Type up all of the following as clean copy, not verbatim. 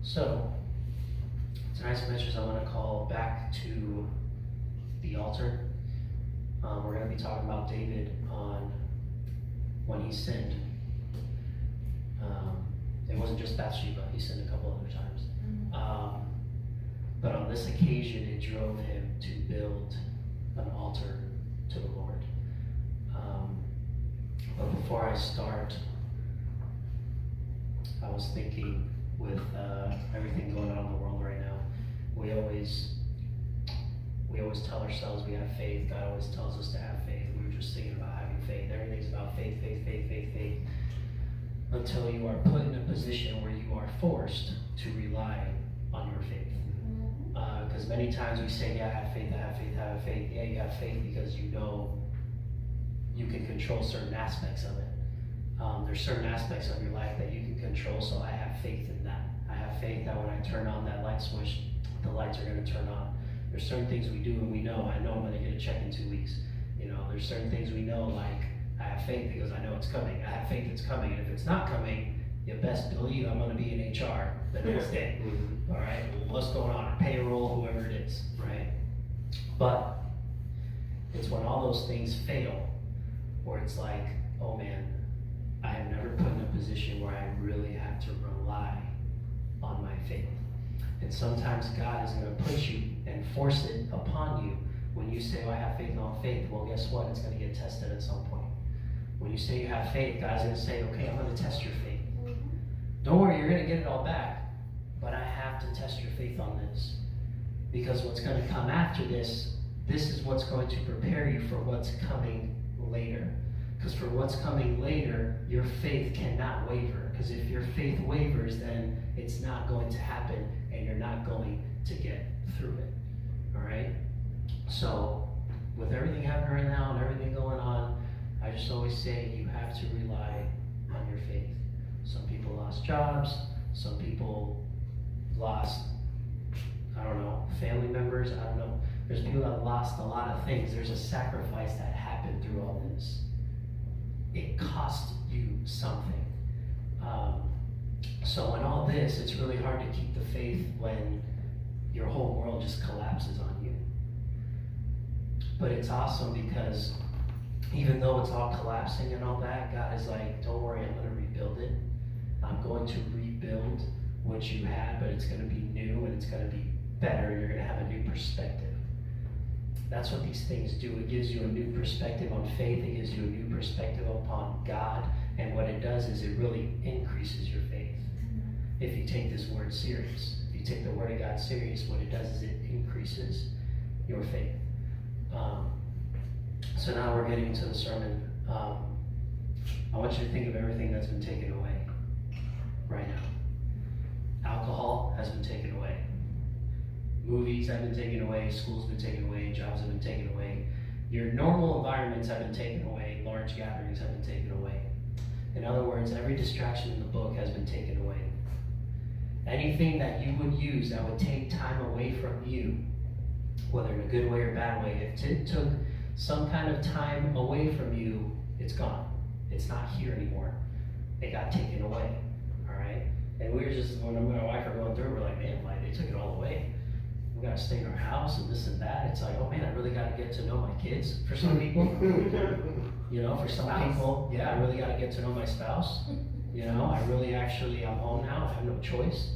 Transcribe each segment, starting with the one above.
So, tonight's message I want to call back to the altar. We're going to be talking about David on when he sinned. It wasn't just Bathsheba, he sinned a couple other times. But on this occasion, it drove him to build an altar to the Lord. But before I start, I was thinking with everything going on in the world right now, we always tell ourselves we have faith. God always tells us to have faith. We were just thinking about having faith. Everything's about faith, faith, faith, faith, faith. Until you are put in a position where you are forced to rely on your faith. Because many times we say, yeah, I have faith, I have faith, I have faith. Yeah, you have faith because you know you can control certain aspects of it. There's certain aspects of your life that you can control, so I have faith in that. I have faith that when I turn on that light switch, the lights are going to turn on. There's certain things we do and we know, I know I'm going to get a check in 2 weeks. You know, there's certain things we know, like I have faith because I know it's coming. I have faith it's coming, and if it's not coming, you best believe I'm going to be in HR the next day. All right, what's going on? Payroll, whoever it is, right? But it's when all those things fail, where it's like, oh man, I have never put in a position where I really have to rely on my faith. And sometimes God is going to put you and force it upon you. When you say, oh, I have faith, no faith, well, guess what? It's going to get tested at some point. When you say you have faith, God's going to say, okay, I'm going to test your faith. Don't worry, you're going to get it all back. But I have to test your faith on this. Because what's going to come after this is what's going to prepare you for what's coming later. Because for what's coming later, your faith cannot waver. Because if your faith wavers, then it's not going to happen and you're not going to get through it. All right? So, with everything happening right now and everything going on, I just always say you have to rely on your faith. Some people lost jobs. Some people lost, I don't know, family members. I don't know. There's people that lost a lot of things. There's a sacrifice that happened through all this. It cost you something. So in all this, it's really hard to keep the faith when your whole world just collapses on you. But it's awesome because even though it's all collapsing and all that, God is like, don't worry, I'm going to rebuild it. I'm going to rebuild what you had, but it's going to be new and it's going to be better and you're going to have a new perspective. That's what these things do. It gives you a new perspective on faith. It gives you a new perspective upon God. And what it does is it really increases your faith. If you take this word serious. If you take the word of God serious, what it does is it increases your faith. So now we're getting to the sermon. I want you to think of everything that's been taken away right now. Alcohol has been taken away. Movies have been taken away, schools have been taken away, jobs have been taken away. Your normal environments have been taken away, large gatherings have been taken away. In other words, every distraction in the book has been taken away. Anything that you would use that would take time away from you, whether in a good way or bad way, if it took some kind of time away from you, it's gone. It's not here anymore. It got taken away, all right? And we were just, when my wife were going through, we're like, man, like, they took it all away. We got to stay in our house and this and that. It's like, oh man, I really got to get to know my kids. For some people, you know, for some people, yeah, I really got to get to know my spouse. You know, I really actually, I'm home now. I have no choice.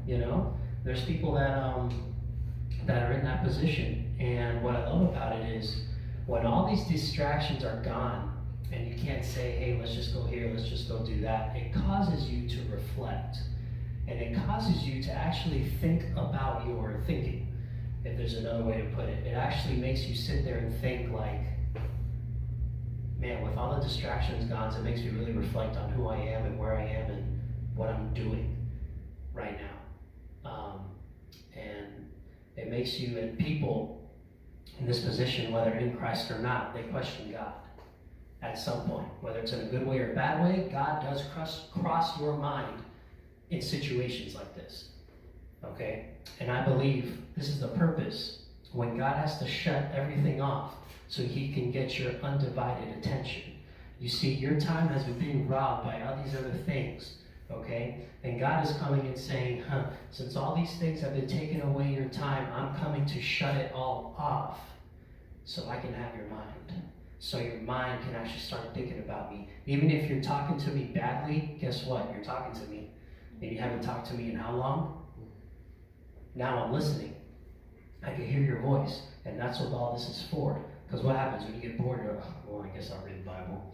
You know, there's people that are in that position. And what I love about it is when all these distractions are gone and you can't say, hey, let's just go here, let's just go do that. It causes you to reflect. And it causes you to actually think about your thinking, if there's another way to put it. It actually makes you sit there and think like, man, with all the distractions gone, it makes me really reflect on who I am and where I am and what I'm doing right now. And it makes you, and people in this position, whether in Christ or not, they question God at some point. Whether it's in a good way or a bad way, God does cross your mind in situations like this, okay? And I believe this is the purpose when God has to shut everything off so he can get your undivided attention. You see, your time has been being robbed by all these other things Okay? And God is coming and saying, since all these things have been taking away your time, I'm coming to shut it all off so I can have your mind. So your mind can actually start thinking about me. Even if you're talking to me badly, guess what? You're talking to me. And you haven't talked to me in how long? Now I'm listening. I can hear your voice. And that's what all this is for. Because what happens when you get bored? You're like, well, I guess I'll read the Bible.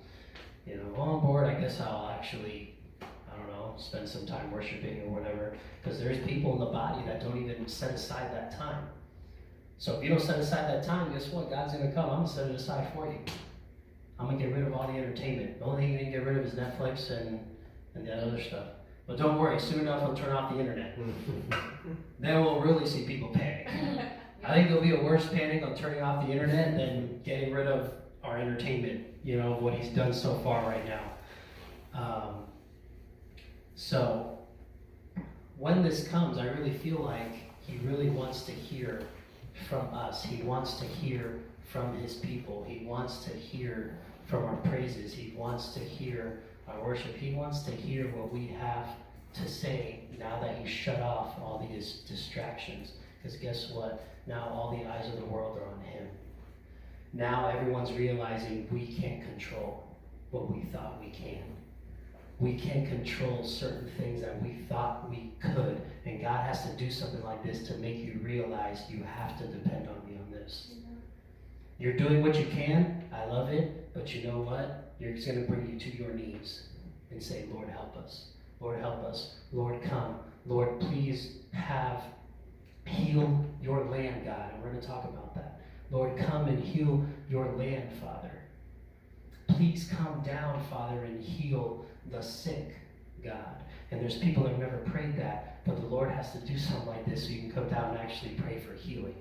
You know, well, I'm bored. I guess I'll actually, I don't know, spend some time worshiping or whatever. Because there's people in the body that don't even set aside that time. So if you don't set aside that time, guess what? God's going to come. I'm going to set it aside for you. I'm going to get rid of all the entertainment. The only thing you can get rid of is Netflix and that other stuff. But don't worry, soon enough he'll turn off the internet. Then we'll really see people panic. I think there'll be a worse panic on turning off the internet than getting rid of our entertainment, you know, what he's done so far right now. So when this comes, I really feel like he really wants to hear from us. He wants to hear from his people. He wants to hear from our praises. He wants to hear our worship. He wants to hear what we have to say now that he's shut off all these distractions. Because guess what? Now all the eyes of the world are on him. Now everyone's realizing we can't control what we thought we can. We can't control certain things that we thought we could. And God has to do something like this to make you realize you have to depend on me on this. You're doing what you can. I love it. But you know what? It's going to bring you to your knees and say, Lord, help us. Lord, help us. Lord, come. Lord, please heal your land, God. And we're going to talk about that. Lord, come and heal your land, Father. Please come down, Father, and heal the sick, God. And there's people that have never prayed that, but the Lord has to do something like this so you can come down and actually pray for healing.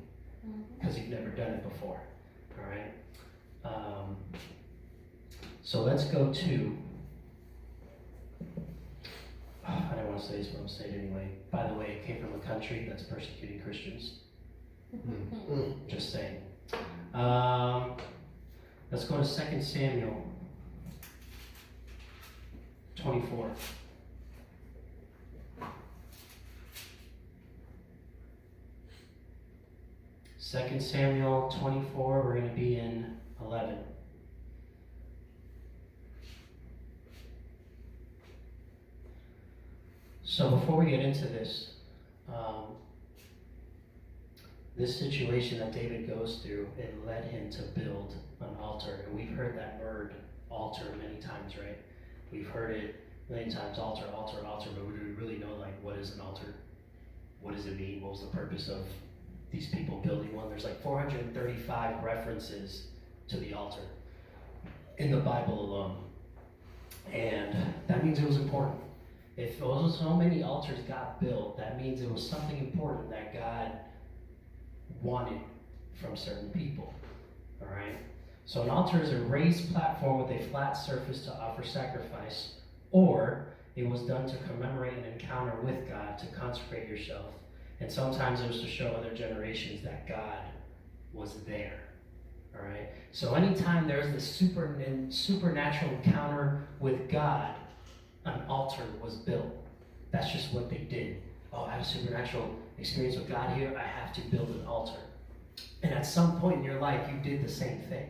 Because you've never done it before. All right? So let's go to... I don't want to say this, but I'm going to say it anyway. By the way, it came from a country that's persecuting Christians. Just saying. Let's go to 2 Samuel 24. Second Samuel 24, we're going to be in 11. So before we get into this, this situation that David goes through, it led him to build an altar. And we've heard that word altar many times, right? We've heard it many times, altar, altar, altar, but do we really know, like, what is an altar? What does it mean? What was the purpose of these people building one? There's like 435 references to the altar in the Bible alone. And that means it was important. If so many altars got built, that means it was something important that God wanted from certain people. All right? So an altar is a raised platform with a flat surface to offer sacrifice, or it was done to commemorate an encounter with God, to consecrate yourself. And sometimes it was to show other generations that God was there. All right? So anytime there's this supernatural encounter with God, an altar was built. That's just what they did. Oh, I have a supernatural experience with God here. I have to build an altar. And at some point in your life, you did the same thing.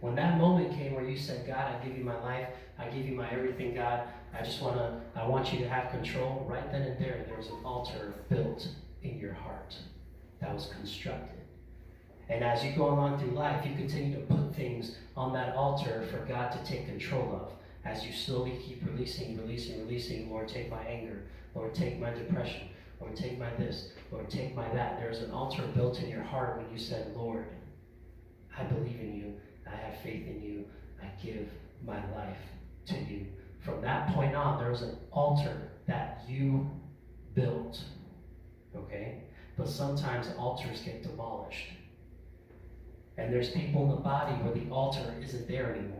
When that moment came where you said, God, I give you my life. I give you my everything, God. I want you to have control. Right then and there was an altar built in your heart that was constructed. And as you go along through life, you continue to put things on that altar for God to take control of. As you slowly keep releasing, Lord, take my anger. Lord, take my depression. Lord, take my this. Lord, take my that. There's an altar built in your heart when you said, Lord, I believe in you. I have faith in you. I give my life to you. From that point on, there was an altar that you built. Okay? But sometimes altars get demolished. And there's people in the body where the altar isn't there anymore.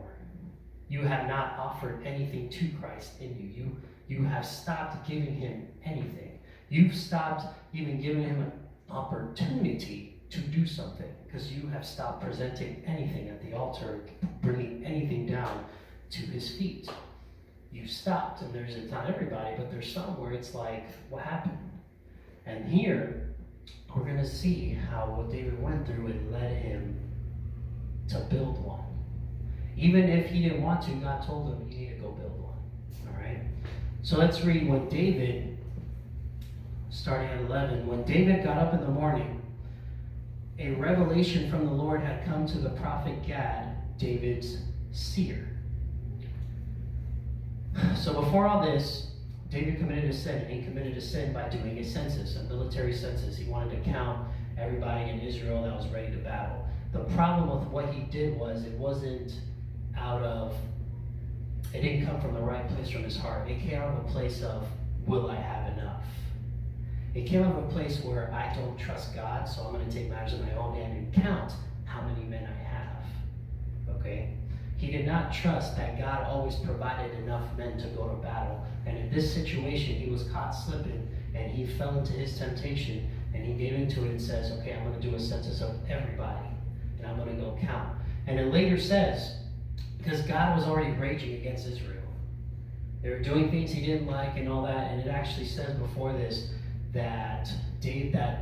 You have not offered anything to Christ in you. You have stopped giving him anything. You've stopped even giving him an opportunity to do something because you have stopped presenting anything at the altar, bringing anything down to his feet. you stopped. And it's not everybody, but there's some where it's like, what happened? And here, we're going to see how what David went through it led him to build one. Even if he didn't want to, God told him, you need to go build one. All right? So let's read what David, starting at 11. When David got up in the morning, a revelation from the Lord had come to the prophet Gad, David's seer. So before all this, David committed a sin. He committed a sin by doing a census, a military census. He wanted to count everybody in Israel that was ready to battle. The problem with what he did was it didn't come from the right place from his heart. It came out of a place of, will I have enough? It came out of a place where I don't trust God, so I'm going to take matters in my own hand and count how many men I have. Okay? He did not trust that God always provided enough men to go to battle. And in this situation, he was caught slipping, and he fell into his temptation, and he gave into it and says, okay, I'm going to do a census of everybody, and I'm going to go count. And it later says, because God was already raging against Israel. They were doing things he didn't like and all that, and it actually says before this that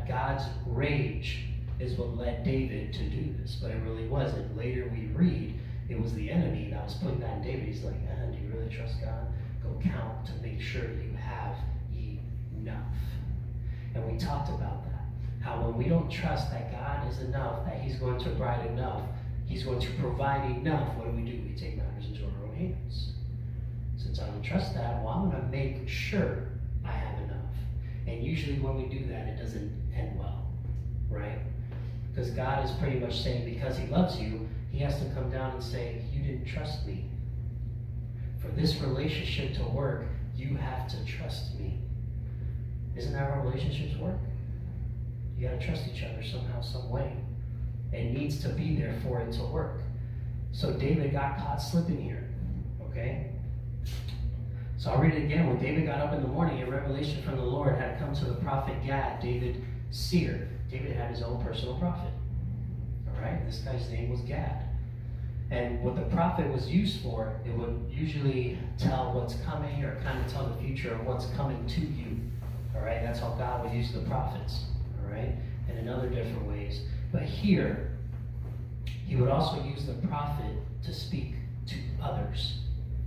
God's rage is what led David to do this, but it really wasn't. Later we read, it was the enemy that was putting that in David. He's like, do you really trust God? Go count to make sure you have enough. And we talked about that. How when we don't trust that God is enough, that he's going to provide enough, he's going to provide enough, what do? We take matters into our own hands. Since I don't trust that, well, I'm going to make sure I have enough. And usually when we do that, it doesn't end well, right? Because God is pretty much saying, because he loves you, he has to come down and say, you didn't trust me. For this relationship to work, you have to trust me. Isn't that how relationships work? You got to trust each other somehow, some way. It needs to be there for it to work. So David got caught slipping here, okay? So I'll read it again. When David got up in the morning, a revelation from the Lord had come to the prophet Gad, David seer. David had his own personal prophet. All right? This guy's name was Gad. And what the prophet was used for, it would usually tell what's coming or kind of tell the future of what's coming to you. All right? That's how God would use the prophets. All right? And in other different ways. But here, he would also use the prophet to speak to others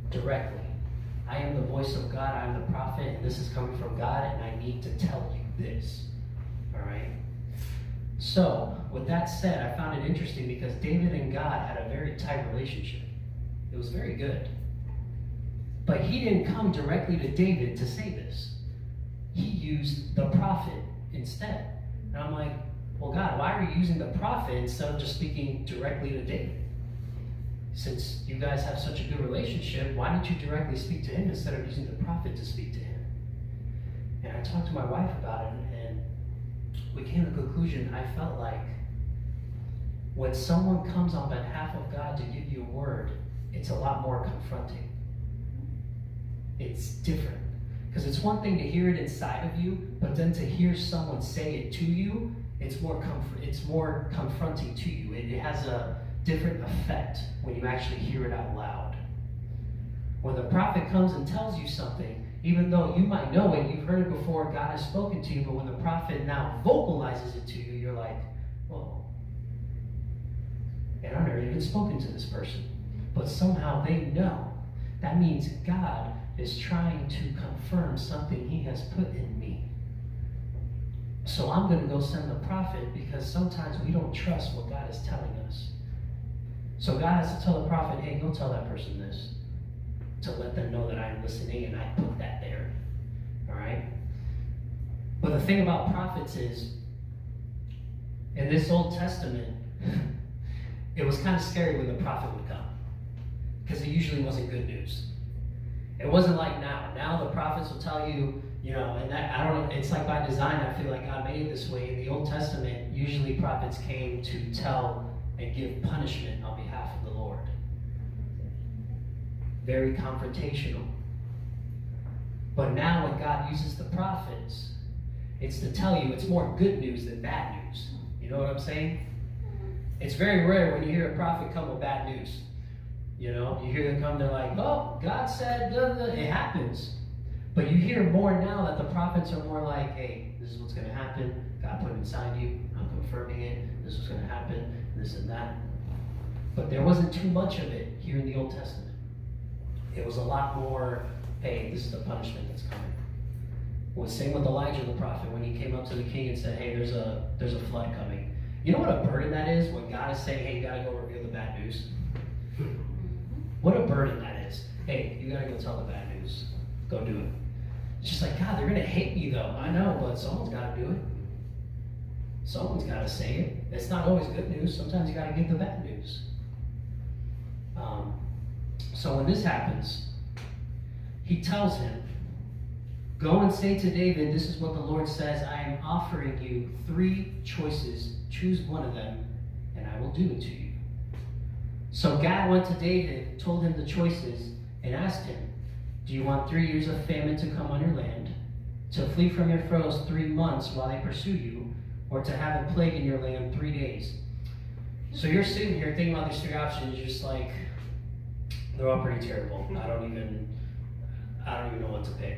directly. I am the voice of God, I am the prophet, and this is coming from God, and I need to tell you this. All right? So, with that said, I found it interesting because David and God had a very tight relationship. It was very good. But he didn't come directly to David to say this. He used the prophet instead. And I'm like, well, God, why are you using the prophet instead of just speaking directly to David? Since you guys have such a good relationship, why didn't you directly speak to him instead of using the prophet to speak to him? And I talked to my wife about it, and we came to the conclusion, I felt like when someone comes on behalf of God to give you a word, it's a lot more confronting. It's different. Because it's one thing to hear it inside of you, but then to hear someone say it to you, it's more confronting to you. It has a different effect when you actually hear it out loud. When the prophet comes and tells you something, even though you might know it, you've heard it before, God has spoken to you, but when the prophet now vocalizes it to you, you're like, whoa. And I've never even spoken to this person. But somehow they know. That means God is trying to confirm something he has put in me. So I'm going to go send the prophet because sometimes we don't trust what God is telling us. So God has to tell the prophet, hey, go tell that person this, to let them know that I'm listening and I put that there. All right? But the thing about prophets is, in this Old Testament, it was kind of scary when the prophet would come, because it usually wasn't good news. It wasn't like now. Now the prophets will tell you, and that, I don't know, it's like by design, I feel like God made it this way. In the Old Testament, usually prophets came to tell and give punishment on behalf of the Lord. Very confrontational. But now when God uses the prophets, it's to tell you it's more good news than bad news. You know what I'm saying? It's very rare when you hear a prophet come with bad news. You know, you hear them come, they're like, oh, God said, blah, blah. It happens. But you hear more now that the prophets are more like, hey, this is what's going to happen. God put it inside you. I'm confirming it. This is going to happen. This and that. But there wasn't too much of it here in the Old Testament. It was a lot more, hey, this is the punishment that's coming. Well, same with Elijah the prophet when he came up to the king and said, hey, there's a flood coming. You know what a burden that is when God is saying, hey, you got to go reveal the bad news? What a burden that is. Hey, you got to go tell the bad news. Go do it. It's just like, God, they're going to hate me though. I know, but someone's got to do it. Someone's got to say it. It's not always good news. Sometimes you got to give the bad news. So when this happens, he tells him, go and say to David, this is what the Lord says, I am offering you 3 choices. Choose one of them, and I will do it to you. So Gad went to David, told him the choices, and asked him, do you want 3 years of famine to come on your land, to flee from your foes 3 months while they pursue you, or to have a plague in your land 3 days? So you're sitting here thinking about these 3 options, you're just like, they're all pretty terrible. I don't even know what to pick.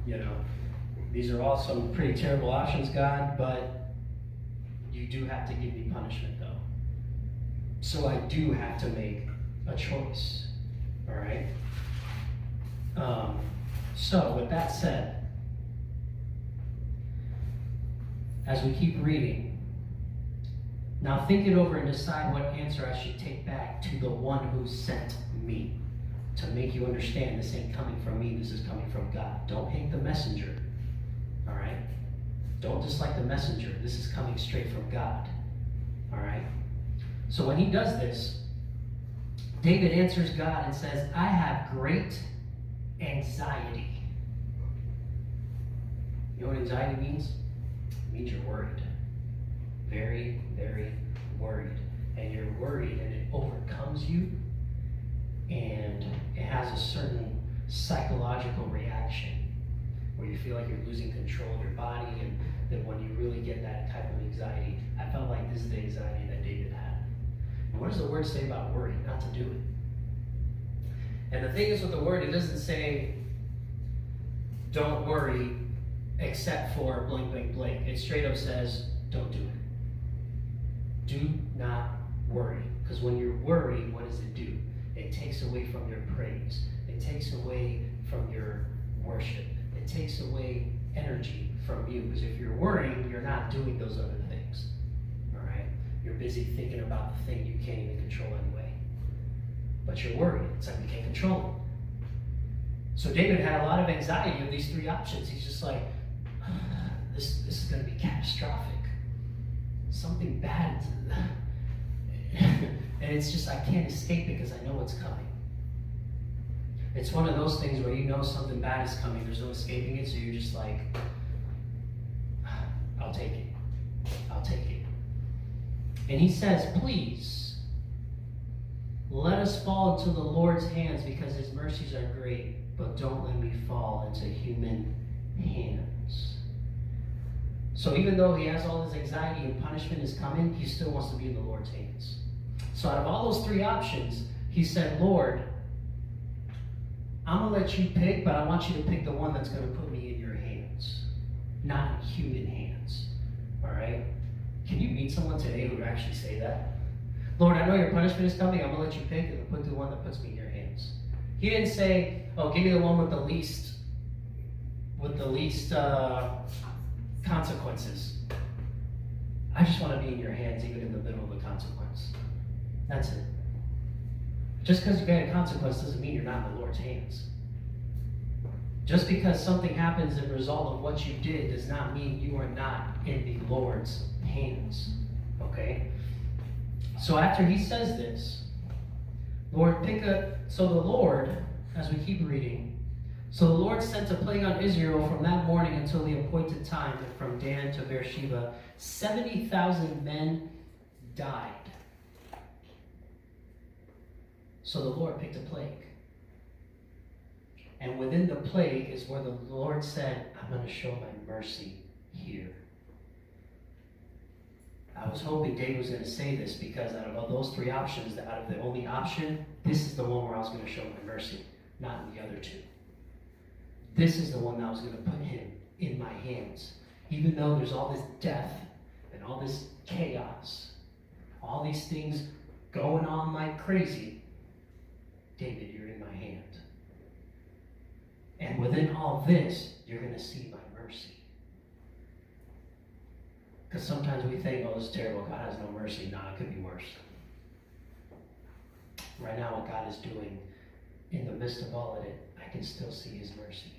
You know, these are all some pretty terrible options, God, but you do have to give me punishment, though. So I do have to make a choice. All right? So with that said, as we keep reading, now think it over and decide what answer I should take back to the one who sent me, to make you understand this ain't coming from me, this is coming from God. Don't hate the messenger, all right? Don't dislike the messenger. This is coming straight from God, all right? So when he does this, David answers God and says, I have great anxiety. You know what anxiety means? It means you're worried. Very, very worried. And you're worried and it overcomes you, and it has a certain psychological reaction where you feel like you're losing control of your body, and that when you really get that type of anxiety, I felt like this is the anxiety that David had. And what does the word say about worry? Not to do it. And the thing is with the word, it doesn't say don't worry except for blank, blank, blank. It straight up says don't do it. Do not worry. Because when you're worried, what does it do? It takes away from your praise. It takes away from your worship. It takes away energy from you. Because if you're worrying, you're not doing those other things. All right? You're busy thinking about the thing you can't even control anyway. But you're worried. It's like you can't control it. So David had a lot of anxiety of these 3 options. He's just like, this is going to be catastrophic. Something bad. And it's just, I can't escape it because I know what's coming. It's one of those things where you know something bad is coming. There's no escaping it, so you're just like, I'll take it. I'll take it. And he says, please, let us fall into the Lord's hands because his mercies are great, but don't let me fall into human hands. So even though he has all this anxiety and punishment is coming, he still wants to be in the Lord's hands. So out of all those 3 options, he said, Lord, I'm going to let you pick, but I want you to pick the one that's going to put me in your hands, not in human hands. All right? Can you meet someone today who would actually say that? Lord, I know your punishment is coming. I'm going to let you pick and put the one that puts me in your hands. He didn't say, oh, give me the one with the least consequences. I just want to be in your hands even in the middle of the consequence. That's it. Just because you get a consequence doesn't mean you're not in the Lord's hands. Just because something happens as a result of what you did does not mean you are not in the Lord's hands. Okay? So after he says this, Lord, so the Lord, as we keep reading, so the Lord sent a plague on Israel from that morning until the appointed time, and from Dan to Beersheba, 70,000 men died. So the Lord picked a plague. And within the plague is where the Lord said, I'm going to show my mercy here. I was hoping David was going to say this because out of all those three options, out of the only option, this is the one where I was going to show my mercy, not in the other two. This is the one that was going to put him in my hands. Even though there's all this death and all this chaos, all these things going on like crazy, David, you're in my hand. And within all this, you're going to see my mercy. Because sometimes we think, oh, this is terrible, God has no mercy. Nah, it could be worse. Right now, what God is doing, in the midst of all of it, I can still see his mercy.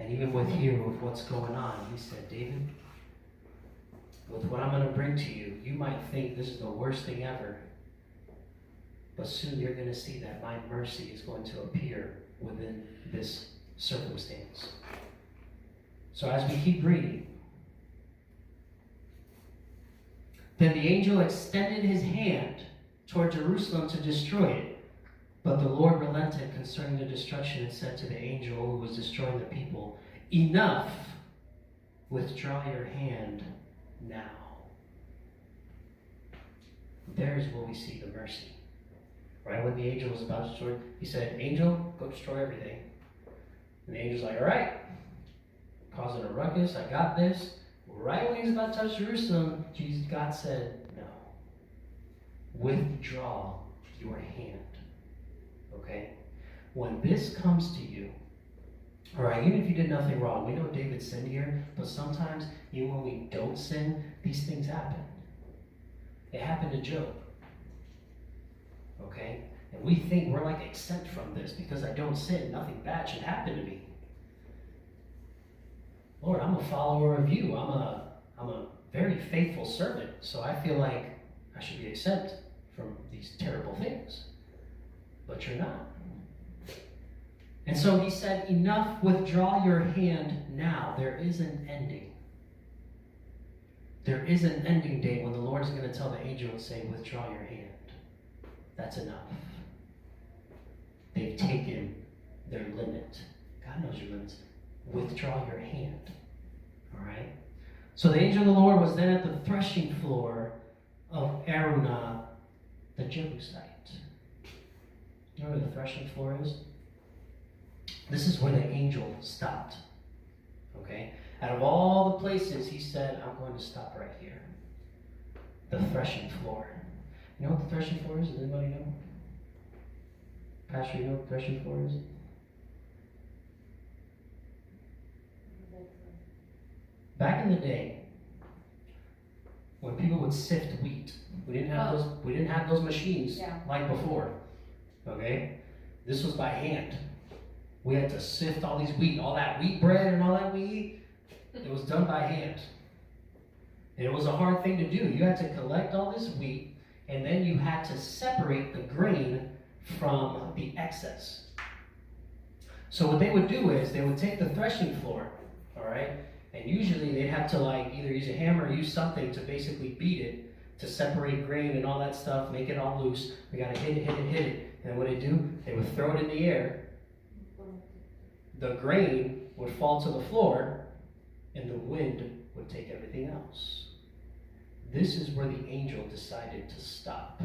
And even with here, with what's going on, he said, David, with what I'm going to bring to you, you might think this is the worst thing ever, but soon you're going to see that my mercy is going to appear within this circumstance. So as we keep reading, then the angel extended his hand toward Jerusalem to destroy it. But the Lord relented concerning the destruction and said to the angel who was destroying the people, enough, withdraw your hand now. There's where we see the mercy. Right when the angel was about to destroy, he said, angel, go destroy everything. And the angel's like, all right, causing a ruckus, I got this. Right when he was about to touch Jerusalem, God said, no. Withdraw your hand. Okay? When this comes to you, all right, even if you did nothing wrong, we know David sinned here, but sometimes, even when we don't sin, these things happen. It happened to Job. Okay? And we think we're like exempt from this because I don't sin, nothing bad should happen to me. Lord, I'm a follower of you. I'm a very faithful servant, so I feel like I should be exempt from these terrible things. But you're not. And so he said, enough, withdraw your hand now. There is an ending. There is an ending date when the Lord is going to tell the angel and say, withdraw your hand. That's enough. They've taken their limit. God knows your limits. Withdraw your hand. All right? So the angel of the Lord was then at the threshing floor of Araunah the Jebusite. You know where the threshing floor is? This is where the angel stopped. Okay? Out of all the places, he said, I'm going to stop right here. The threshing floor. You know what the threshing floor is? Does anybody know? Pastor, you know what the threshing floor is? Back in the day, when people would sift wheat, we didn't have those machines like before. Okay? This was by hand. We had to sift all these wheat, all that wheat bread and all that we eat. It was done by hand. And it was a hard thing to do. You had to collect all this wheat, and then you had to separate the grain from the excess. So what they would do is they would take the threshing floor, all right, and usually they'd have to like either use a hammer or use something to basically beat it to separate grain and all that stuff, make it all loose. We got to hit it. And what they do, they would throw it in the air. The grain would fall to the floor, and the wind would take everything else. This is where the angel decided to stop.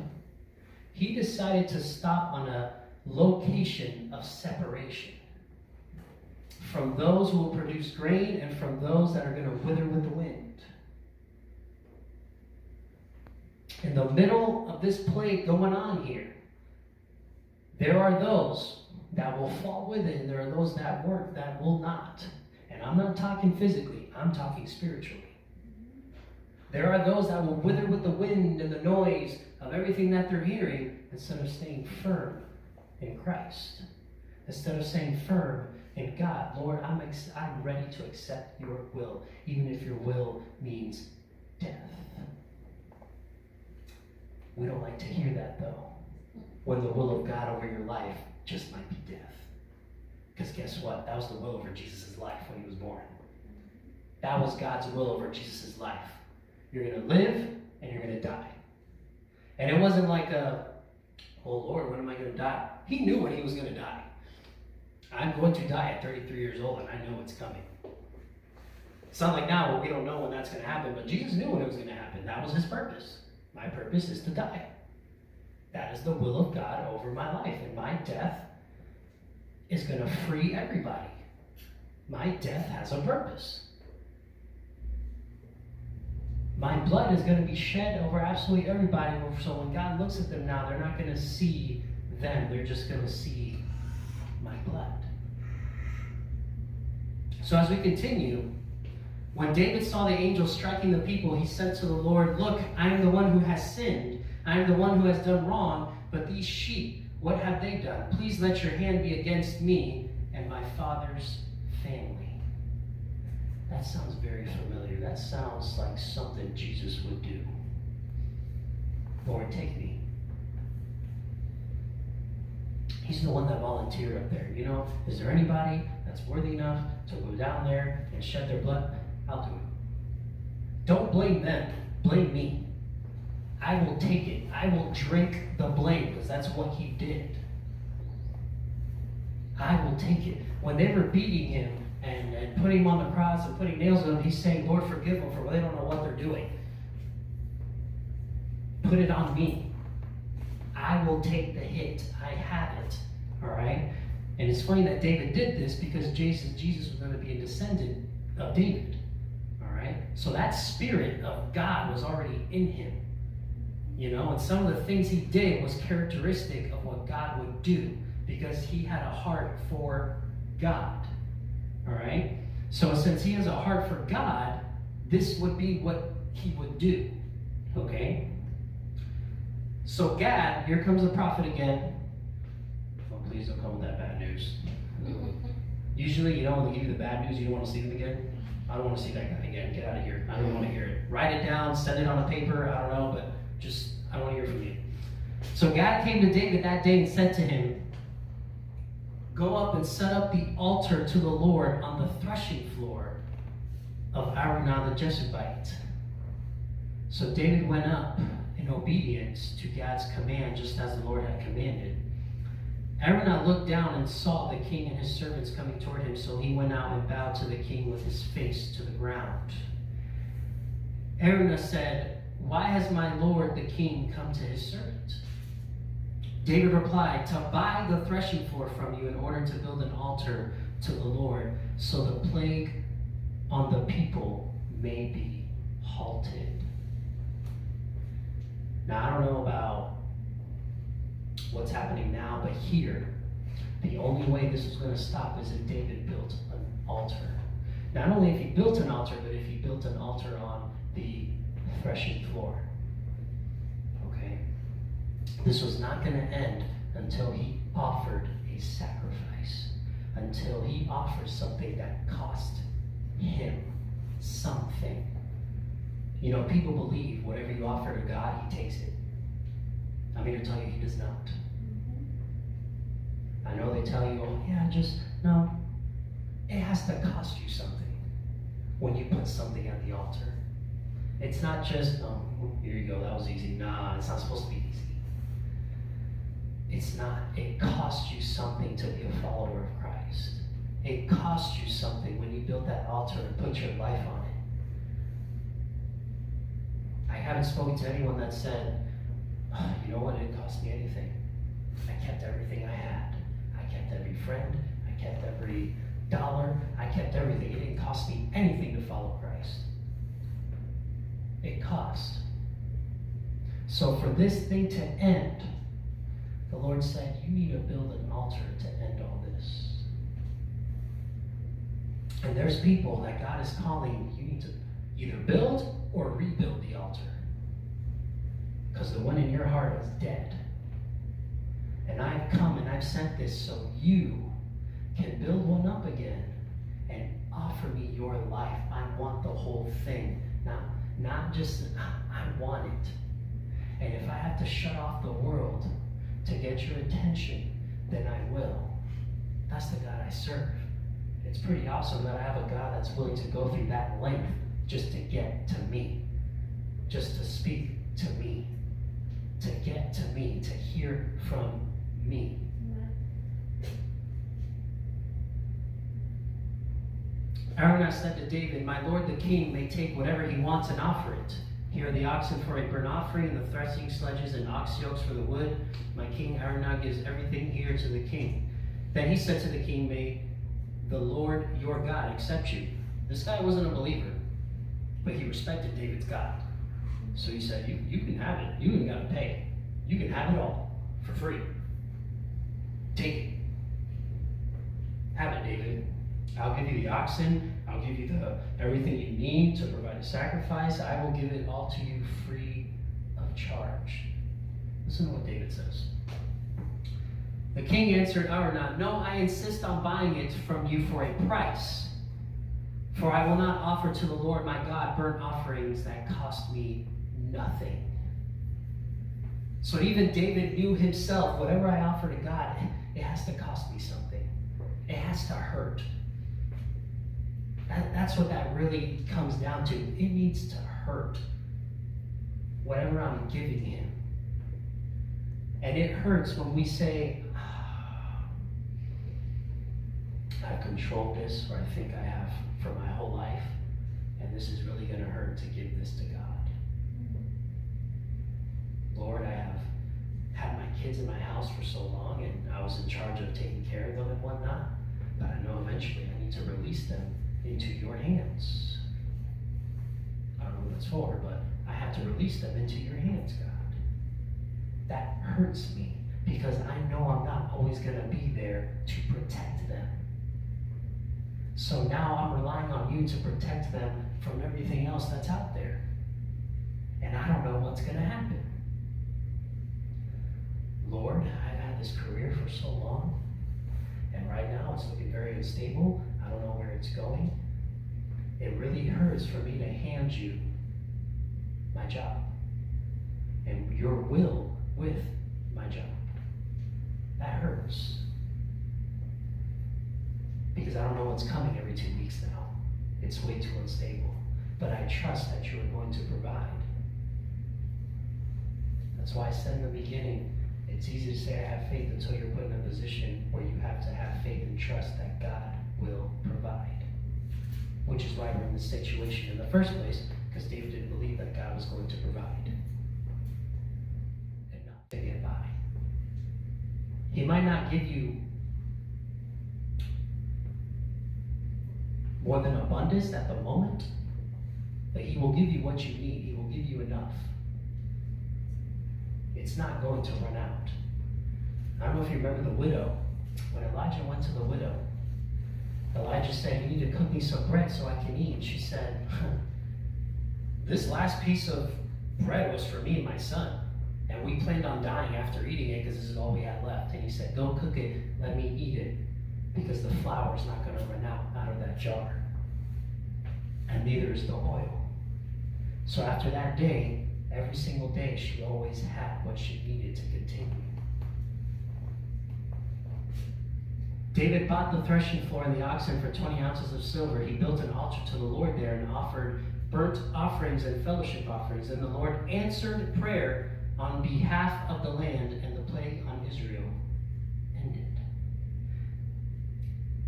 He decided to stop on a location of separation from those who will produce grain and from those that are going to wither with the wind. In the middle of this plague going on here, there are those that will fall with it, and there are those that work that will not. And I'm not talking physically, I'm talking spiritually. There are those that will wither with the wind and the noise of everything that they're hearing instead of staying firm in Christ. Instead of staying firm in God. Lord, I'm ready to accept your will, even if your will means death. We don't like to hear that, though. When the will of God over your life just might be death. Because guess what? That was the will over Jesus' life when he was born. That was God's will over Jesus' life. You're going to live and you're going to die. And it wasn't like oh Lord, when am I going to die? He knew when he was going to die. I'm going to die at 33 years old and I know it's coming. It's not like now, well, we don't know when that's going to happen, but Jesus knew when it was going to happen. That was his purpose. My purpose is to die. That is the will of God over my life, and my death is going to free everybody. My death has a purpose. My blood is going to be shed over absolutely everybody, so when God looks at them now, they're not going to see them, they're just going to see my blood. So as we continue, when David saw the angel striking the people, he said to the Lord, "Look, I am the one who has sinned. I am the one who has done wrong, but these sheep, what have they done? Please let your hand be against me and my father's family." That sounds very familiar. That sounds like something Jesus would do. Lord, take me. He's the one that volunteered up there. You know, is there anybody that's worthy enough to go down there and shed their blood? I'll do it. Don't blame them. Blame me. I will take it. I will drink the blame, because that's what he did. I will take it. When they were beating him and putting him on the cross and putting nails on him, he's saying, "Lord, forgive them, for they don't know what they're doing. Put it on me. I will take the hit. I have it." All right? And it's funny that David did this, because Jesus was going to be a descendant of David. All right? So that spirit of God was already in him. You know, and some of the things he did was characteristic of what God would do, because he had a heart for God. All right? So since he has a heart for God, this would be what he would do. Okay? So Gad, here comes the prophet again. Oh, please don't come with that bad news. Usually, when they give you the bad news, you don't want to see them again. I don't want to see that guy again. Get out of here. I don't want to hear it. Write it down, send it on a paper, I don't know, but I don't want to hear from you. So Gad came to David that day and said to him, "Go up and set up the altar to the Lord on the threshing floor of Araunah the Jebusite." So David went up in obedience to Gad's command, just as the Lord had commanded. Araunah looked down and saw the king and his servants coming toward him, so he went out and bowed to the king with his face to the ground. Araunah said, "Why has my lord the king come to his servant?" David replied, "To buy the threshing floor from you in order to build an altar to the Lord, so the plague on the people may be halted." Now, I don't know about what's happening now, but here, the only way this was going to stop is if David built an altar. Not only if he built an altar, but if he built an altar on the threshing floor. Okay? This was not going to end until he offered a sacrifice, until he offered something that cost him something. People believe whatever you offer to God, he takes it. I'm here to tell you he does not. I know they tell you, no. It has to cost you something when you put something at the altar. It's not just, "Oh, here you go, that was easy." Nah, it's not supposed to be easy. It's not. It costs you something to be a follower of Christ. It costs you something when you build that altar and put your life on it. I haven't spoken to anyone that said, "Oh, you know what, it didn't cost me anything. I kept everything I had. I kept every friend. I kept every dollar. I kept everything. It didn't cost me anything to follow Christ." It cost. So for this thing to end, the Lord said, you need to build an altar to end all this. And there's people that God is calling, you need to either build or rebuild the altar. Because the one in your heart is dead. And I've come and I've sent this so you can build one up again and offer me your life. I want the whole thing. Not just, I want it. And if I have to shut off the world to get your attention, then I will. That's the God I serve. It's pretty awesome that I have a God that's willing to go through that length just to get to me, just to speak to me, to get to me, to hear from me. Araunah said to David, "My lord the king may take whatever he wants and offer it. Here are the oxen for a burnt offering, and the threshing sledges and ox yokes for the wood. My king Araunah gives everything here to the king." Then he said to the king, "May the Lord your God accept you." This guy wasn't a believer, but he respected David's God. So he said, you can have it. You ain't got to pay. You can have it all for free. Take it. Have it, David. I'll give you the oxen. I'll give you everything you need to provide a sacrifice. I will give it all to you free of charge. Listen to what David says. The king answered Araunah, "No, I insist on buying it from you for a price. For I will not offer to the Lord my God burnt offerings that cost me nothing." So even David knew himself, whatever I offer to God, it has to cost me something. It has to hurt. That's what that really comes down to. It needs to hurt. Whatever I'm giving him. And it hurts when we say, I've controlled this, or I think I have for my whole life, and this is really going to hurt to give this to God. Lord, I have had my kids in my house for so long, and I was in charge of taking care of them and whatnot, but I know eventually I need to release them into your hands. I don't know what that's for, but I have to release them into your hands, God. That hurts me because I know I'm not always going to be there to protect them. So now I'm relying on you to protect them from everything else that's out there. And I don't know what's going to happen. Lord, I've had this career for so long, and right now it's looking very unstable. I don't know where it's going. It really hurts for me to hand you my job and your will with my job. That hurts. Because I don't know what's coming every 2 weeks now. It's way too unstable. But I trust that you are going to provide. That's why I said in the beginning, it's easy to say I have faith until you're put in a position where you have to have faith and trust that God will provide. Which is why we're in this situation in the first place, because David didn't believe that God was going to provide. And not to get by. He might not give you more than abundance at the moment, but he will give you what you need. He will give you enough. It's not going to run out. I don't know if you remember the widow. When Elijah went to the widow, Elijah said, "You need to cook me some bread so I can eat." She said, "This last piece of bread was for me and my son, and we planned on dying after eating it because this is all we had left." And he said, "Go cook it, let me eat it, because the flour is not going to run out of that jar, and neither is the oil." So after that day, every single day, she always had what she needed to continue. David bought the threshing floor and the oxen for 20 ounces of silver. He built an altar to the Lord there and offered burnt offerings and fellowship offerings. And the Lord answered prayer on behalf of the land, and the plague on Israel ended.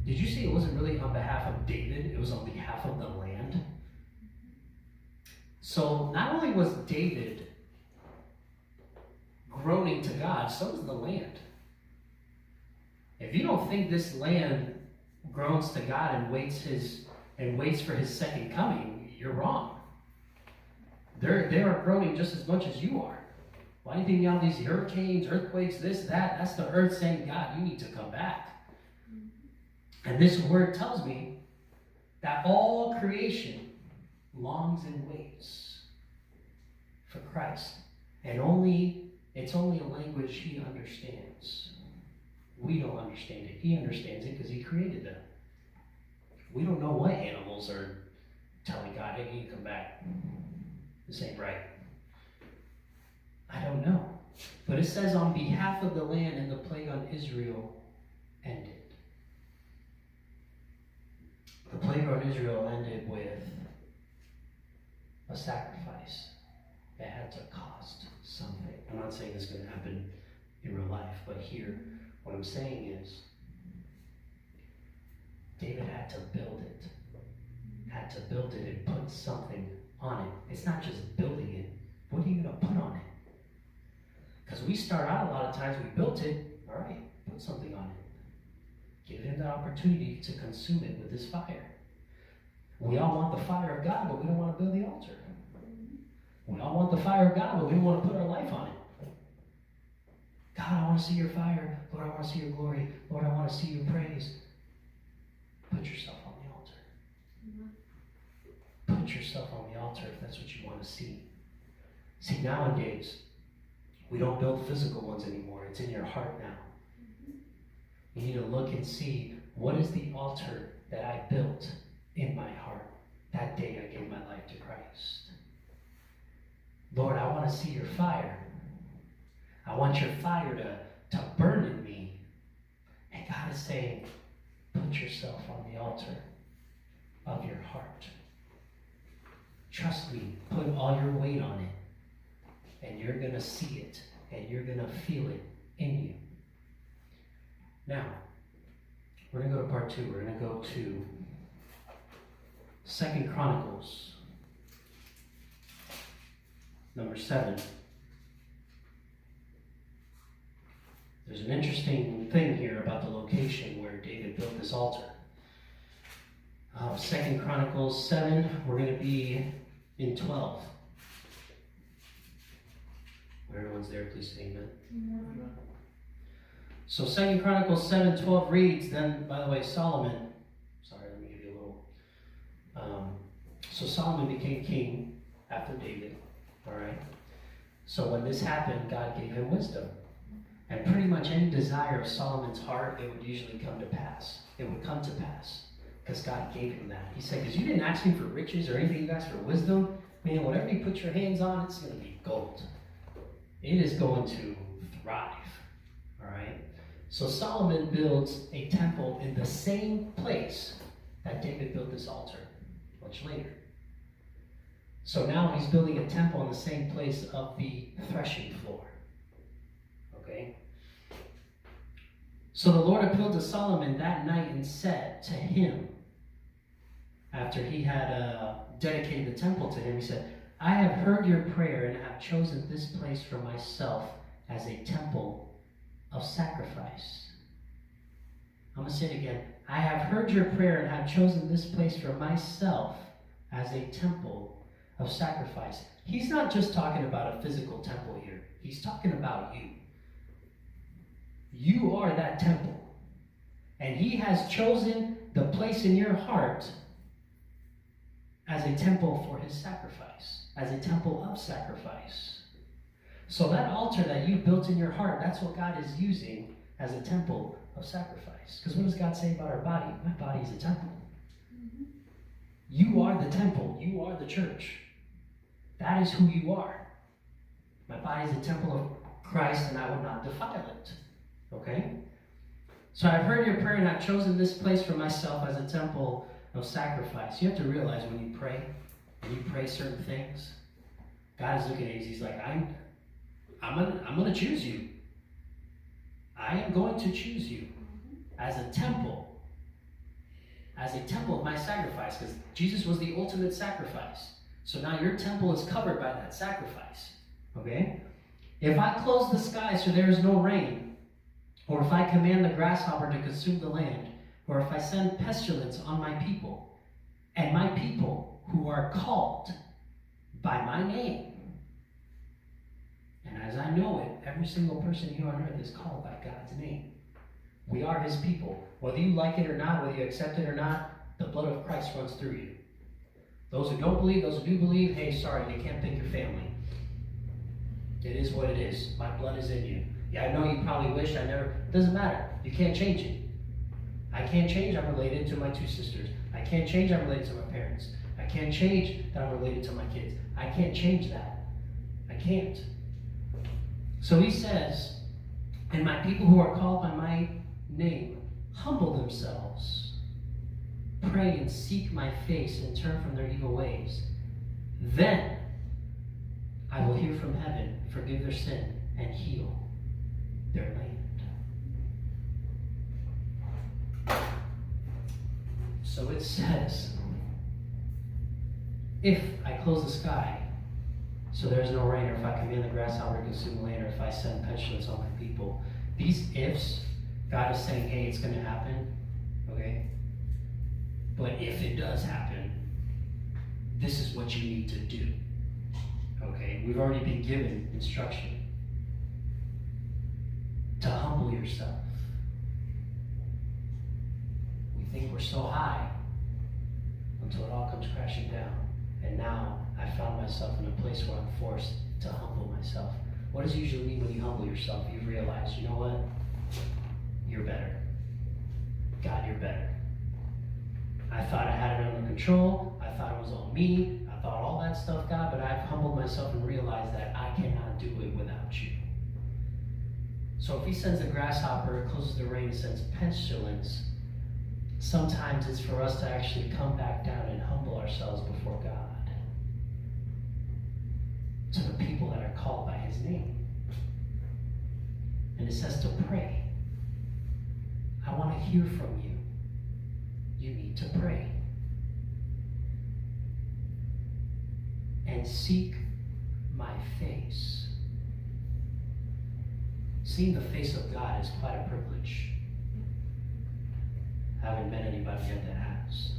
Did you see it wasn't really on behalf of David? It was on behalf of the land. So not only was David groaning to God, so was the land. If you don't think this land groans to God and waits for his second coming, you're wrong. They are groaning just as much as you are. Why do you think you have these hurricanes, earthquakes, this, that? That's the earth saying, God, you need to come back. And this word tells me that all creation longs and waits for Christ. And it's only a language he understands. We don't understand it. He understands it because he created them. We don't know what animals are telling God, "Hey, you need to come back. This ain't right." I don't know. But it says on behalf of the land, and the plague on Israel ended. The plague on Israel ended with a sacrifice that had to cost something. I'm not saying this is going to happen in real life, but here, what I'm saying is, David had to build it. built it and put something on it. It's not just building it. What are you going to put on it? Because we start out a lot of times, we built it, all right, put something on it. Give him the opportunity to consume it with his fire. We all want the fire of God, but we don't want to build the altar. We all want the fire of God, but we don't want to put our life on it. God, I want to see your fire. Lord, I want to see your glory. Lord, I want to see your praise. Put yourself on the altar. Put yourself on the altar if that's what you want to see. See, nowadays, we don't build physical ones anymore. It's in your heart now. You need to look and see, what is the altar that I built in my heart that day I gave my life to Christ? Lord, I want to see your fire. I want your fire to burn in me. And God is saying, put yourself on the altar of your heart. Trust me, put all your weight on it. And you're going to see it. And you're going to feel it in you. Now, we're going to go to part 2. We're going to go to 2 Chronicles, number 7. There's an interesting thing here about the location where David built this altar. 2 Chronicles 7, we're going to be in 12. When everyone's there, please say amen. Amen. So 2 Chronicles 7:12 reads, then, by the way, Solomon, let me give you a little. So Solomon became king after David, all right? So when this happened, God gave him wisdom. And pretty much any desire of Solomon's heart, it would usually come to pass. It would come to pass because God gave him that. He said, because you didn't ask me for riches or anything, you asked for wisdom. Man, whatever you put your hands on, it's going to be gold. It is going to thrive, all right? So Solomon builds a temple in the same place that David built this altar much later. So now he's building a temple in the same place of the threshing floor. Okay? So the Lord appealed to Solomon that night and said to him, after he had dedicated the temple to him, he said, I have heard your prayer and have chosen this place for myself as a temple of sacrifice. I'm going to say it again. I have heard your prayer and have chosen this place for myself as a temple of sacrifice. He's not just talking about a physical temple here. He's talking about you. You are that temple. And he has chosen the place in your heart as a temple for his sacrifice, as a temple of sacrifice. So that altar that you built in your heart, that's what God is using as a temple of sacrifice. Because what does God say about our body? My body is a temple. Mm-hmm. You are the temple. You are the church. That is who you are. My body is a temple of Christ, and I will not defile it. Okay? So I've heard your prayer, and I've chosen this place for myself as a temple of sacrifice. You have to realize when you pray, certain things, God is looking at you. He's like, I'm going to choose you. I am going to choose you as a temple of my sacrifice, because Jesus was the ultimate sacrifice. So now your temple is covered by that sacrifice. Okay? If I close the sky so there is no rain, or if I command the grasshopper to consume the land, or if I send pestilence on my people, and my people who are called by my name, and as I know it, every single person here on earth is called by God's name. We are his people. Whether you like it or not, whether you accept it or not, the blood of Christ runs through you. Those who don't believe, those who do believe, hey, sorry, you can't pick your family. It is what it is. My blood is in you. Yeah, I know you probably wish I never... It doesn't matter. You can't change it. I can't change I'm related to my 2 sisters. I can't change I'm related to my parents. I can't change that I'm related to my kids. I can't change that. I can't. So he says, and my people who are called by my name humble themselves, pray and seek my face and turn from their evil ways. Then I will hear from heaven, forgive their sin, and heal their land. So it says if I close the sky so there's no rain, or if I command the grasshopper to consume the land, or if I send pestilence on my people, these ifs, God is saying, hey, it's going to happen, okay? But if it does happen, this is what you need to do, okay? We've already been given instruction to humble yourself. We think we're so high until it all comes crashing down. And now I found myself in a place where I'm forced to humble myself. What does it usually mean when you humble yourself? You realize, you know what? You're better. God, you're better. I thought I had it under control. I thought it was all me. I thought all that stuff, God, but I've humbled myself and realized that I cannot do it without you. So if he sends a grasshopper, closes the rain, and sends pestilence, sometimes it's for us to actually come back down and humble ourselves before God, to the people that are called by his name. And it says to pray. I want to hear from you. You need to pray. And seek my face. Seeing the face of God is quite a privilege. I haven't met anybody yet that has.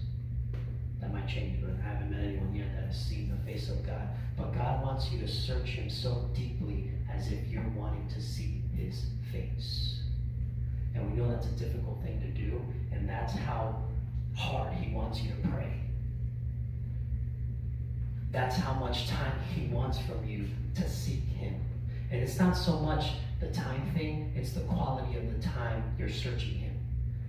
That might change, but I haven't met anyone yet that has seen the face of God. But God wants you to search him so deeply as if you're wanting to see his face. And we know that's a difficult thing to do, and that's how hard he wants you to pray. That's how much time he wants from you to seek him. And it's not so much the time thing, it's the quality of the time you're searching him.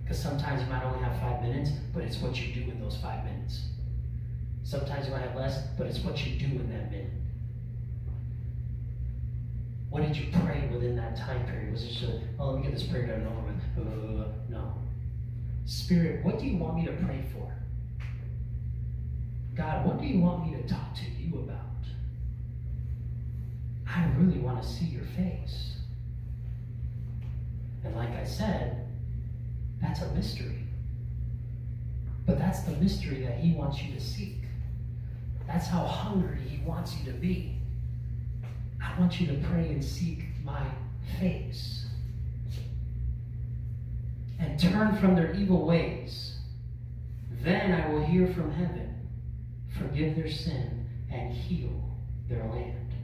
Because sometimes you might only have 5 minutes, but it's what you do in those 5 minutes. Sometimes you might have less, but it's what you do in that minute. What did you pray within that time period? Was it just, let me get this prayer done and over with? No. Spirit, what do you want me to pray for? God, what do you want me to talk to you about? I really want to see your face. And like I said, that's a mystery. But that's the mystery that he wants you to seek. That's how hungry he wants you to be. I want you to pray and seek my face. And turn from their evil ways. Then I will hear from heaven, forgive their sin, and heal their land.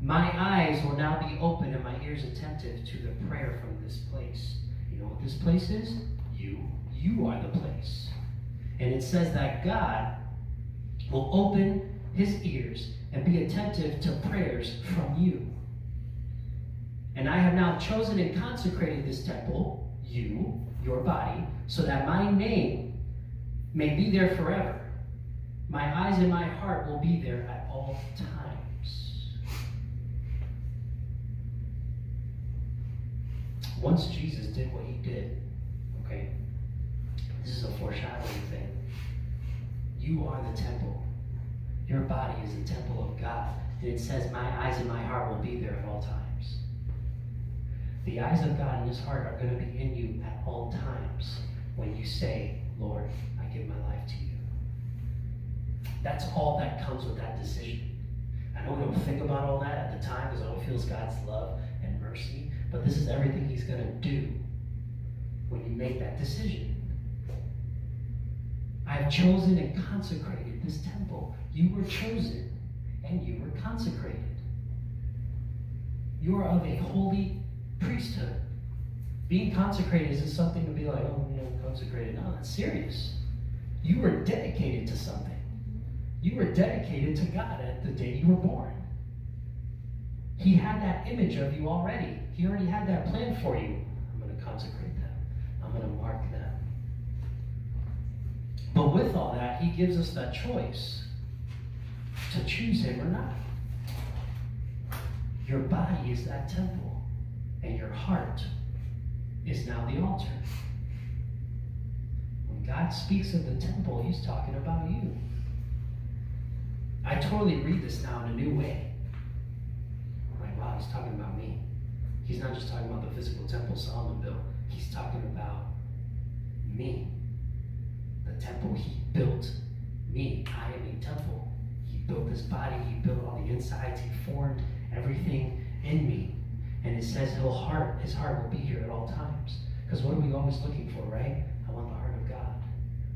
My eyes will now be open and my ears attentive to the prayer from this place. You know what this place is? You. You are the place. And it says that God will open his ears and be attentive to prayers from you. And I have now chosen and consecrated this temple, you, your body, so that my name may be there forever. My eyes and my heart will be there at all times. Once Jesus did what he did, okay, this is a foreshadowing thing. You are the temple. Your body is the temple of God. And it says, my eyes and my heart will be there at all times. The eyes of God and his heart are going to be in you at all times when you say, Lord, I give my life to you. That's all that comes with that decision. I know we don't think about all that at the time because all it feels God's love and mercy, but this is everything he's going to do when you make that decision. I've chosen and consecrated this temple. You were chosen and you were consecrated. You are of a holy priesthood. Being consecrated isn't something to be like, oh, consecrated. No, that's serious. You were dedicated to something. You were dedicated to God at the day you were born. He had that image of you already. He already had that plan for you. I'm going to consecrate them. I'm going to mark them. But with all that, he gives us that choice to choose him or not. Your body is that temple, and your heart is now the altar. When God speaks of the temple, he's talking about you. I totally read this now in a new way. I'm like, wow, he's talking about me. He's not just talking about the physical temple Solomon built. He's talking about me. The temple he built, me. me, I am a temple. He built this body, he built all the insides, he formed everything in me. And it says his heart will be here at all times. Because what are we always looking for, right? I want the heart of God.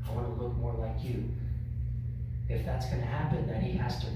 I want to look more like you. If that's going to happen, then he has to